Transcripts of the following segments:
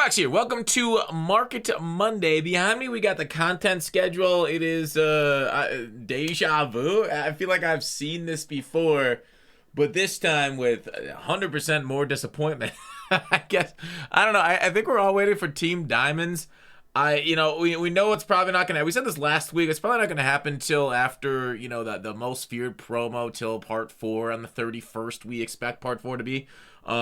Cox here. Welcome to Market Monday. Behind me, we got the content schedule. It is deja vu. I feel like I've seen this before, but this time with 100% more disappointment. I guess I don't know. I think we're all waiting for Team Diamonds. We know it's probably not gonna. We said this last week. It's probably not gonna happen till after the most feared promo till Part 4 on the 31st. We expect Part 4 to be.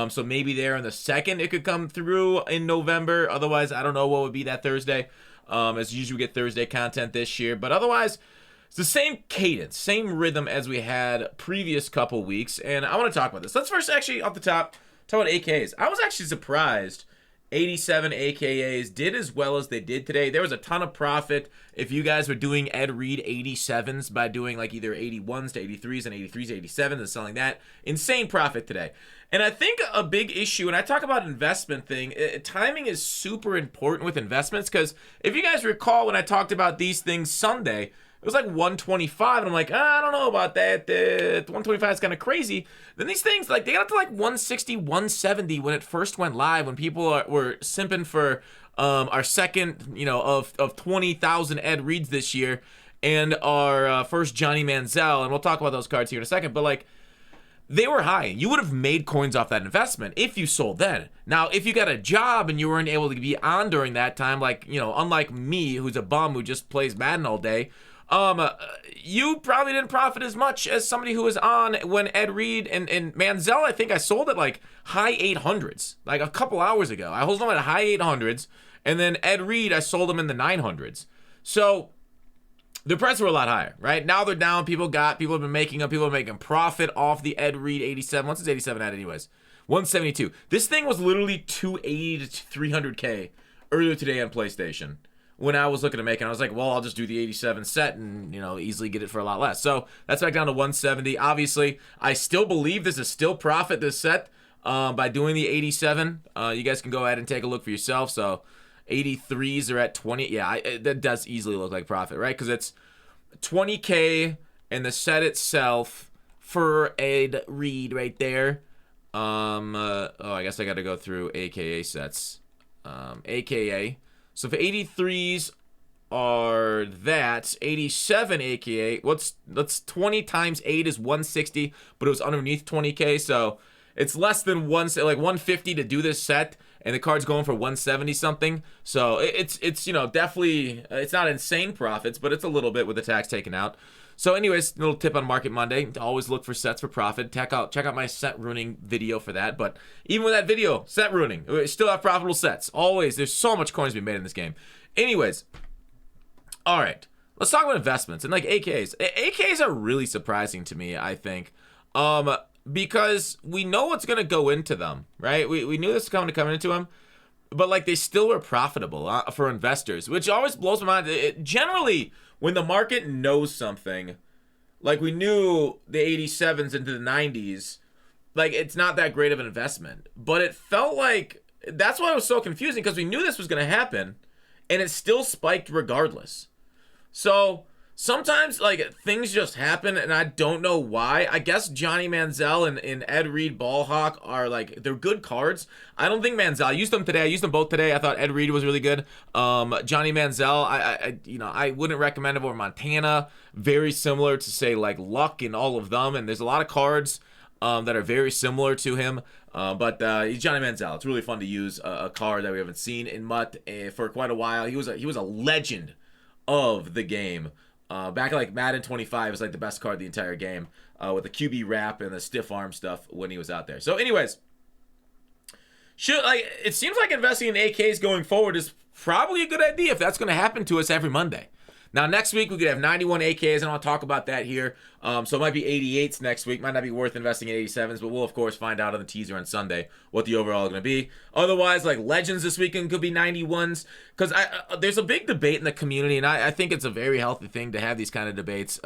So maybe there on the 2nd it could come through in November. Otherwise, I don't know what would be that Thursday. As usual, we get Thursday content this year. But otherwise, it's the same cadence, same rhythm as we had previous couple weeks. And I want to talk about this. Let's first actually, off the top, talk about AKAs. I was actually surprised 87 AKAs did as well as they did today. There was a ton of profit if you guys were doing Ed Reed 87s by doing like either 81s to 83s and 83s to 87s and selling that. Insane profit today. And I think a big issue, and I talk about investment thing, timing is super important with investments, because if you guys recall when I talked about these things Sunday, it was like 125, and I'm like, I don't know about that. 125 is kind of crazy. Then these things, like, they got up to like 160, 170 when it first went live, when people were simping for our second, of 20,000 Ed Reeds this year, and our first Johnny Manziel, and we'll talk about those cards here in a second, but like, they were high. You would have made coins off that investment if you sold then. Now, if you got a job and you weren't able to be on during that time, like, unlike me, who's a bum who just plays Madden all day, you probably didn't profit as much as somebody who was on when Ed Reed and Manziel, I think I sold at like high 800s, like a couple hours ago. I held them at high 800s, and then Ed Reed, I sold them in the 900s. So the prices were a lot higher, right? Now they're down. People have been making them. People are making profit off the Ed Reed 87. What's his 87 at anyways? 172. This thing was literally 280 to 300K earlier today on PlayStation when I was looking to make it. I was like, well, I'll just do the 87 set and, easily get it for a lot less. So that's back down to 170. Obviously, I still believe this is still profit, this set, by doing the 87. You guys can go ahead and take a look for yourself. So 83s are at 20. Yeah, that does easily look like profit, right? Because it's 20K and the set itself for Ed Reed right there. I guess I got to go through AKA sets. AKA. So for 83s are that 87 AKA. That's 20 times 8 is 160, but it was underneath 20K, so it's less than 150 to do this set. And the card's going for 170 something. So it's definitely, it's not insane profits, but it's a little bit with the tax taken out. So anyways, little tip on Market Monday, to always look for sets for profit. Check out my set ruining video for that. But even with that video, set ruining, we still have profitable sets. Always, there's so much coins to be made in this game. Anyways, all right, let's talk about investments and like AKs. AKs are really surprising to me, I think. Because we know what's going to go into them, right? We knew this was coming to come into them, but like they still were profitable for investors, which always blows my mind. Generally, when the market knows something, like we knew the 87s into the 90s, like it's not that great of an investment. But it felt like, that's why it was so confusing, because we knew this was going to happen, and it still spiked regardless. So sometimes, like, things just happen, and I don't know why. I guess Johnny Manziel and Ed Reed Ballhawk are, like, they're good cards. I don't think Manziel, I used them today. I used them both today. I thought Ed Reed was really good. Johnny Manziel, I wouldn't recommend him over Montana. Very similar to, say, like, Luck and all of them, and there's a lot of cards that are very similar to him. But he's Johnny Manziel. It's really fun to use a card that we haven't seen in MUT for quite a while. He was a legend of the game. Back like Madden 25 was like the best card the entire game, with the QB wrap and the stiff arm stuff when he was out there. So anyways, it seems like investing in AKs going forward is probably a good idea if that's going to happen to us every Monday. Now, next week, we could have 91 AKs, and I'll talk about that here. So it might be 88s next week. Might not be worth investing in 87s, but we'll, of course, find out on the teaser on Sunday what the overall is going to be. Otherwise, like Legends this weekend could be 91s, because there's a big debate in the community, and I think it's a very healthy thing to have these kind of debates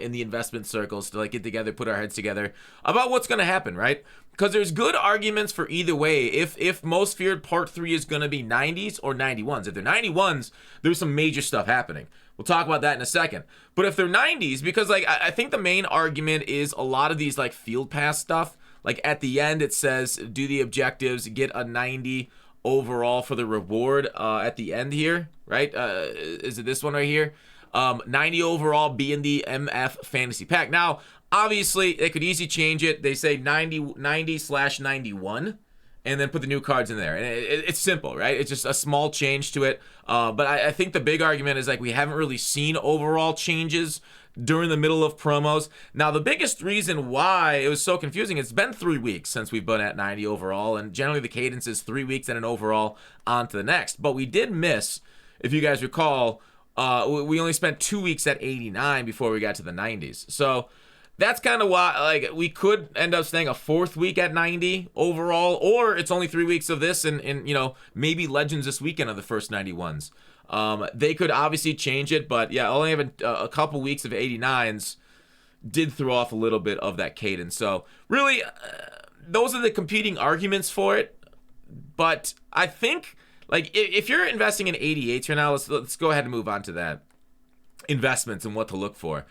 in the investment circles, to like get together, put our heads together about what's going to happen, right? Because there's good arguments for either way. If Most Feared Part 3 is going to be 90s or 91s. If they're 91s, there's some major stuff happening. We'll talk about that in a second. But if they're 90s, because like I think the main argument is a lot of these like field pass stuff. Like at the end it says do the objectives, get a 90 overall for the reward at the end here, right? Is it this one right here? 90 overall being the MF fantasy pack. Now, obviously, they could easily change it. They say 90/91, and then put the new cards in there. And it's simple, right? It's just a small change to it. But I think the big argument is like we haven't really seen overall changes during the middle of promos. Now, the biggest reason why it was so confusing, it's been 3 weeks since we've been at 90 overall, and generally the cadence is 3 weeks and an overall on to the next. But we did miss, if you guys recall, we only spent 2 weeks at 89 before we got to the 90s. So that's kind of why, like, we could end up staying a 4th week at 90 overall, or it's only 3 weeks of this, and you know, maybe Legends this weekend are the first 91s. They could obviously change it, but yeah, only having a couple weeks of 89s did throw off a little bit of that cadence. So really, those are the competing arguments for it. But I think, like, if you're investing in 88s right now, let's go ahead and move on to that. Investments and what to look for.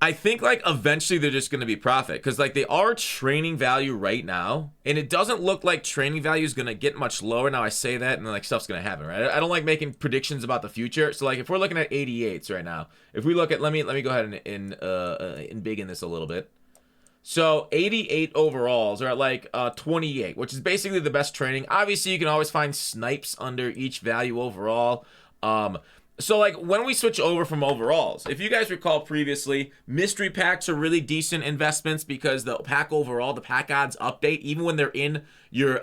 I think, like, eventually they're just going to be profit, because, like, they are training value right now, and it doesn't look like training value is going to get much lower. Now I say that, and then, like, stuff's going to happen, right? I don't like making predictions about the future. So, like, if we're looking at 88s right now, if we look at, let me go ahead and big in this a little bit. So 88 overalls are at like 28, which is basically the best training. Obviously, you can always find snipes under each value overall. So, like, when we switch over from overalls, if you guys recall previously, mystery packs are really decent investments because the pack overall, the pack odds update, even when they're in your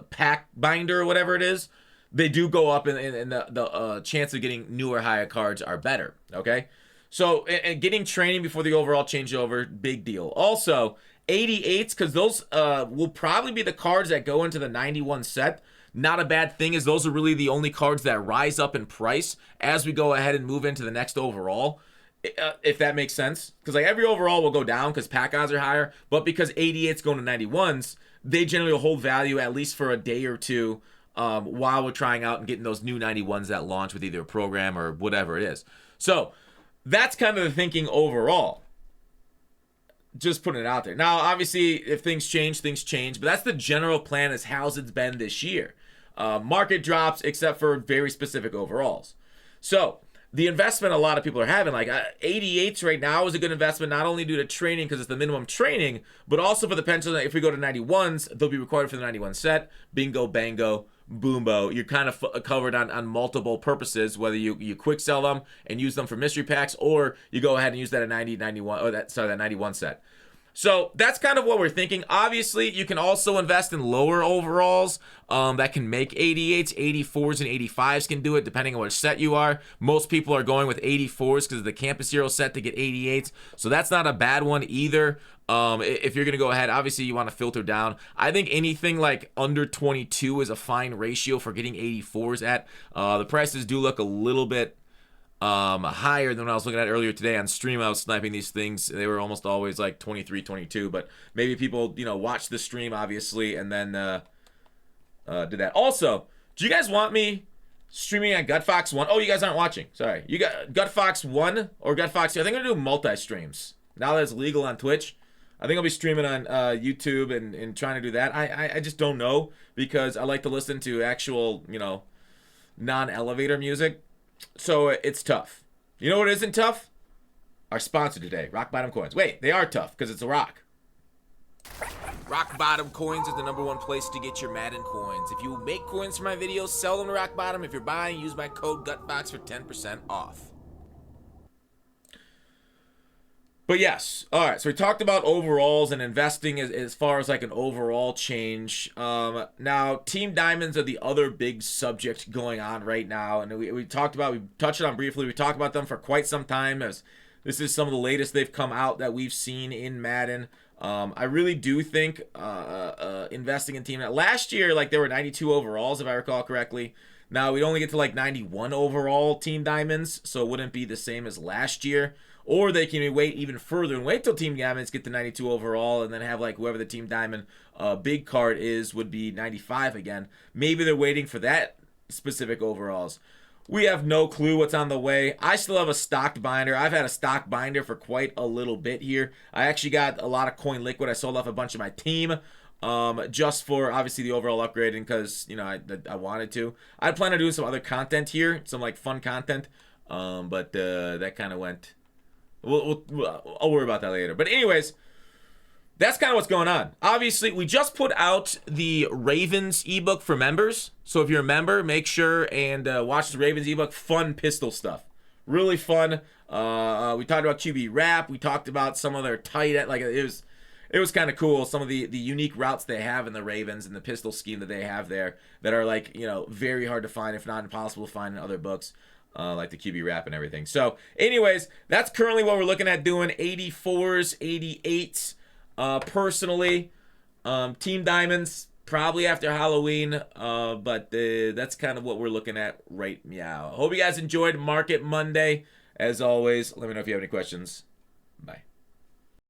pack binder or whatever it is, they do go up, and the chance of getting newer, higher cards are better, okay? So, and getting training before the overall changeover, big deal. Also, 88s, because those will probably be the cards that go into the 91 set. Not a bad thing, as those are really the only cards that rise up in price as we go ahead and move into the next overall, if that makes sense. Because, like, every overall will go down because pack odds are higher, but because 88's going to 91s, they generally will hold value at least for a day or two while we're trying out and getting those new 91s that launch with either a program or whatever it is. So that's kind of the thinking overall. Just putting it out there. Now, obviously, if things change, but that's the general plan as how's it's been this year. Market drops except for very specific overalls. So the investment a lot of people are having, like 88s right now is a good investment, not only due to training because it's the minimum training, but also for the potential that if we go to 91s, they'll be required for the 91 set. Bingo, bango, boombo. You're kind of covered on multiple purposes, whether you quick sell them and use them for mystery packs, or you go ahead and use that at 90, 91, or that 91 set. So that's kind of what we're thinking. Obviously, you can also invest in lower overalls that can make 88s. 84s and 85s can do it depending on which set you are. Most people are going with 84s because of the Campus Hero set to get 88s. So that's not a bad one either. If you're going to go ahead, obviously you want to filter down. I think anything like under 22 is a fine ratio for getting 84s at. The prices do look a little bit higher than when I was looking at earlier today on stream. I was sniping these things. They were almost always like 23, 22, but maybe people, watch the stream obviously and then did that. Also, do you guys want me streaming on GutFox 1? Oh, you guys aren't watching. Sorry. You got GutFox 1 or GutFox 2. I think I'm going to do multi-streams. Now that it's legal on Twitch, I think I'll be streaming on YouTube and trying to do that. I just don't know because I like to listen to actual, non-elevator music. So it's tough. You know what isn't tough? Our sponsor today, Rock Bottom Coins. Wait, they are tough because it's a rock. Rock Bottom Coins is the #1 place to get your Madden coins. If you make coins for my videos, sell them to Rock Bottom. If you're buying, use my code GUTBOX for 10% off. But yes, all right, so we talked about overalls and investing as far as like an overall change. Now, Team Diamonds are the other big subject going on right now. And we touched it on briefly. We talked about them for quite some time as this is some of the latest they've come out that we've seen in Madden. I really do think investing in Team... Last year, like, there were 92 overalls, if I recall correctly. Now, we'd only get to like 91 overall Team Diamonds, so it wouldn't be the same as last year. Or they can wait even further and wait till Team Diamonds get to 92 overall and then have like whoever the Team Diamond big card is would be 95 again. Maybe they're waiting for that specific overalls. We have no clue what's on the way. I still have a stocked binder. I've had a stock binder for quite a little bit here. I actually got a lot of coin liquid. I sold off a bunch of my team. just for obviously the overall upgrading because I wanted to. I plan on doing some other content here, some like fun content, but that kind of went. I'll worry about that later. But anyways, that's kind of what's going on. Obviously, we just put out the Ravens ebook for members. So if you're a member, make sure and watch the Ravens ebook. Fun pistol stuff. Really fun. We talked about QB Wrap. We talked about some of their tight end. Like it was kind of cool. Some of the unique routes they have in the Ravens and the pistol scheme that they have there that are like, very hard to find, if not impossible to find in other books. Like the QB Wrap and everything. So anyways, that's currently what we're looking at doing. 84s, 88s. Personally, Team Diamonds probably after Halloween, but that's kind of what we're looking at right now. Hope you guys enjoyed Market Monday. As always, let me know if you have any questions. Bye.